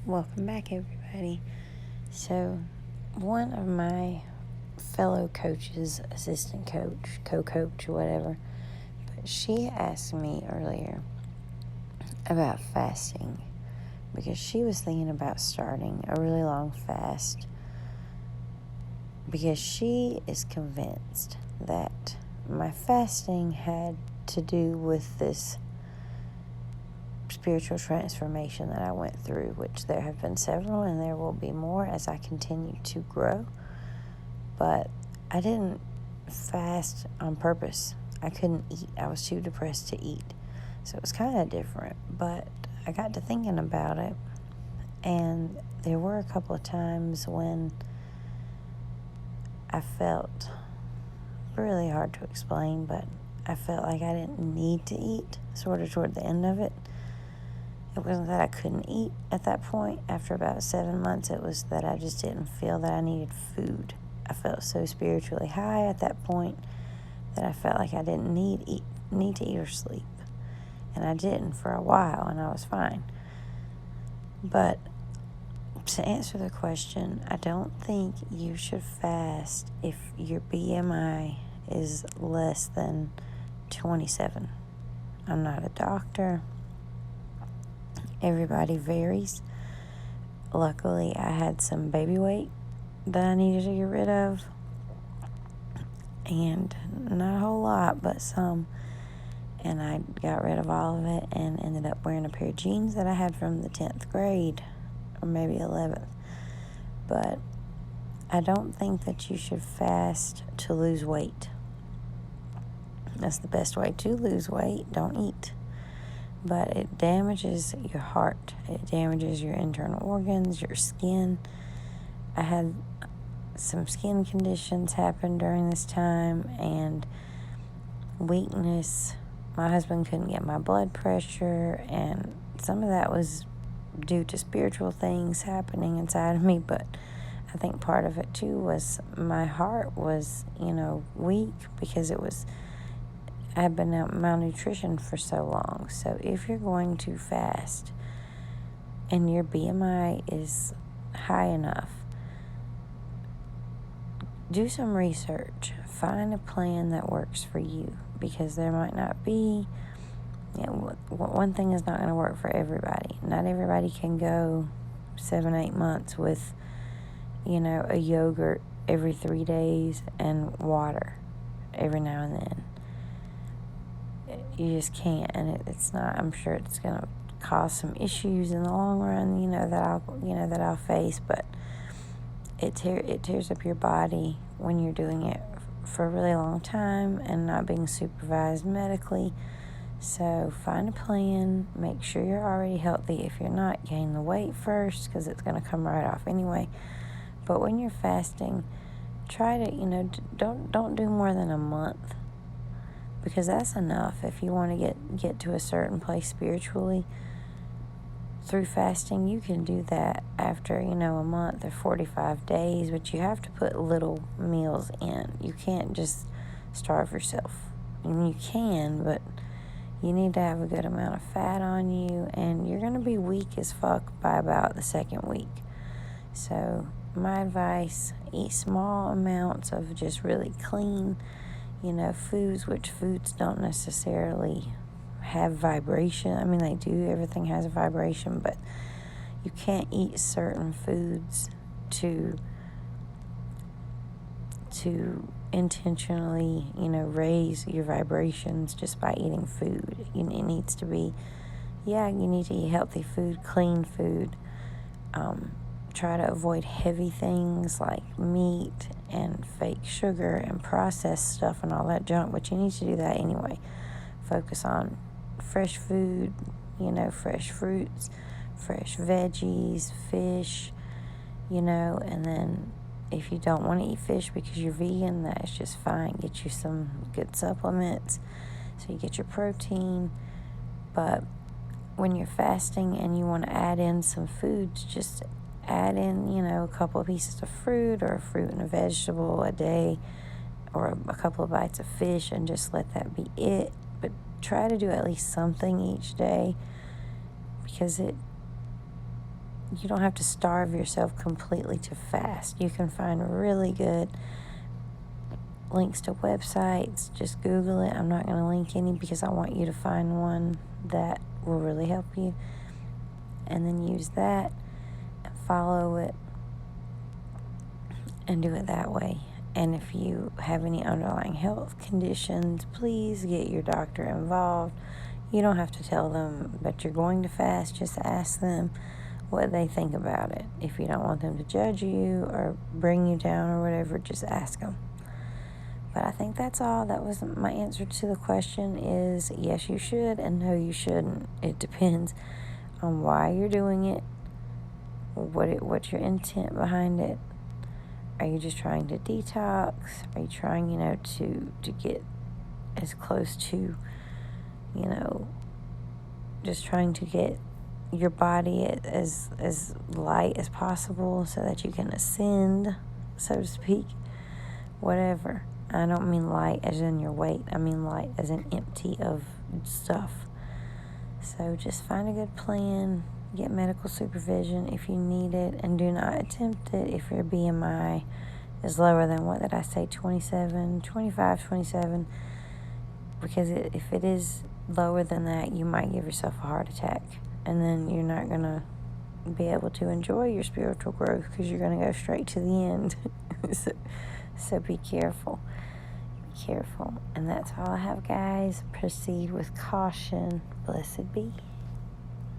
Welcome back, everybody. So, one of my fellow coaches, assistant coach, co-coach, whatever, but she asked me earlier about fasting because she was thinking about starting a really long fast because she is convinced that my fasting had to do with this spiritual transformation that I went through, which there have been several and there will be more as I continue to grow. But I didn't fast on purpose. I couldn't eat. I was too depressed to eat. So it was kind of different. But I got to thinking about it, and there were a couple of times when I felt really hard to explain, but I felt like I didn't need to eat, sort of toward the end of it. It wasn't that I couldn't eat at that point. After about 7 months, it was that I just didn't feel that I needed food. I felt so spiritually high at that point that I felt like I didn't need to eat or sleep. And I didn't for a while, and I was fine. But to answer the question, I don't think you should fast if your BMI is less than 27. I'm not a doctor. Everybody varies. Luckily, I had some baby weight that I needed to get rid of. And not a whole lot, but some. And I got rid of all of it and ended up wearing a pair of jeans that I had from the 10th grade, or maybe 11th. But I don't think that you should fast to lose weight. That's the best way to lose weight. Don't eat. But it damages your heart. It damages your internal organs, your skin. I had some skin conditions happen during this time, and weakness. My husband couldn't get my blood pressure, and some of that was due to spiritual things happening inside of me, but I think part of it too was my heart was, weak because I had been malnutrition for so long. So if you're going to fast and your BMI is high enough, do some research. Find a plan that works for you, because there might not be, one thing is not going to work for everybody. Not everybody can go 7-8 months with, a yogurt every 3 days and water every now and then. You just can't, and it's not. I'm sure it's going to cause some issues in the long run, that I'll face, but it tears up your body when you're doing it for a really long time and not being supervised medically. So find a plan. Make sure you're already healthy. If you're not, gain the weight first, because it's going to come right off anyway. But when you're fasting, try to, don't do more than a month, because that's enough. If you want to get to a certain place spiritually through fasting, you can do that after, a month or 45 days, but you have to put little meals in. You can't just starve yourself. And you can, but you need to have a good amount of fat on you, and you're going to be weak as fuck by about the second week. So my advice, eat small amounts of just really clean, foods, which foods don't necessarily have vibration. I mean, they do. Everything has a vibration, but you can't eat certain foods to intentionally, raise your vibrations just by eating food. It needs to be, you need to eat healthy food, clean food. Try to avoid heavy things like meat and fake sugar and processed stuff and all that junk, but you need to do that anyway. Focus on fresh food, fresh fruits, fresh veggies, fish, and then if you don't want to eat fish because you're vegan, that's just fine. Get you some good supplements so you get your protein. But when you're fasting and you want to add in some foods, just add in, a couple of pieces of fruit, or a fruit and a vegetable a day, or a couple of bites of fish, and just let that be it. But try to do at least something each day, because you don't have to starve yourself completely to fast. You can find really good links to websites. Just Google it. I'm not going to link any because I want you to find one that will really help you. And then use that and follow it and do it that way. And if you have any underlying health conditions, please get your doctor involved. You don't have to tell them that you're going to fast. Just ask them what they think about it. If you don't want them to judge you or bring you down or whatever, just ask them. But I think that's all. That was my answer to the question is yes, you should, and no, you shouldn't. It depends on why you're doing it, what's your intent behind it. Are you just trying to detox? Are you trying, to get as close to, just trying to get your body as light as possible so that you can ascend, so to speak? Whatever. I don't mean light as in your weight. I mean light as in empty of stuff. So just find a good plan. Get medical supervision if you need it, and do not attempt it if your BMI is lower than, what did I say, 25, 27, because if it is lower than that, you might give yourself a heart attack, and then you're not going to be able to enjoy your spiritual growth because you're going to go straight to the end. So be careful. Be careful. And that's all I have, guys. Proceed with caution. Blessed be.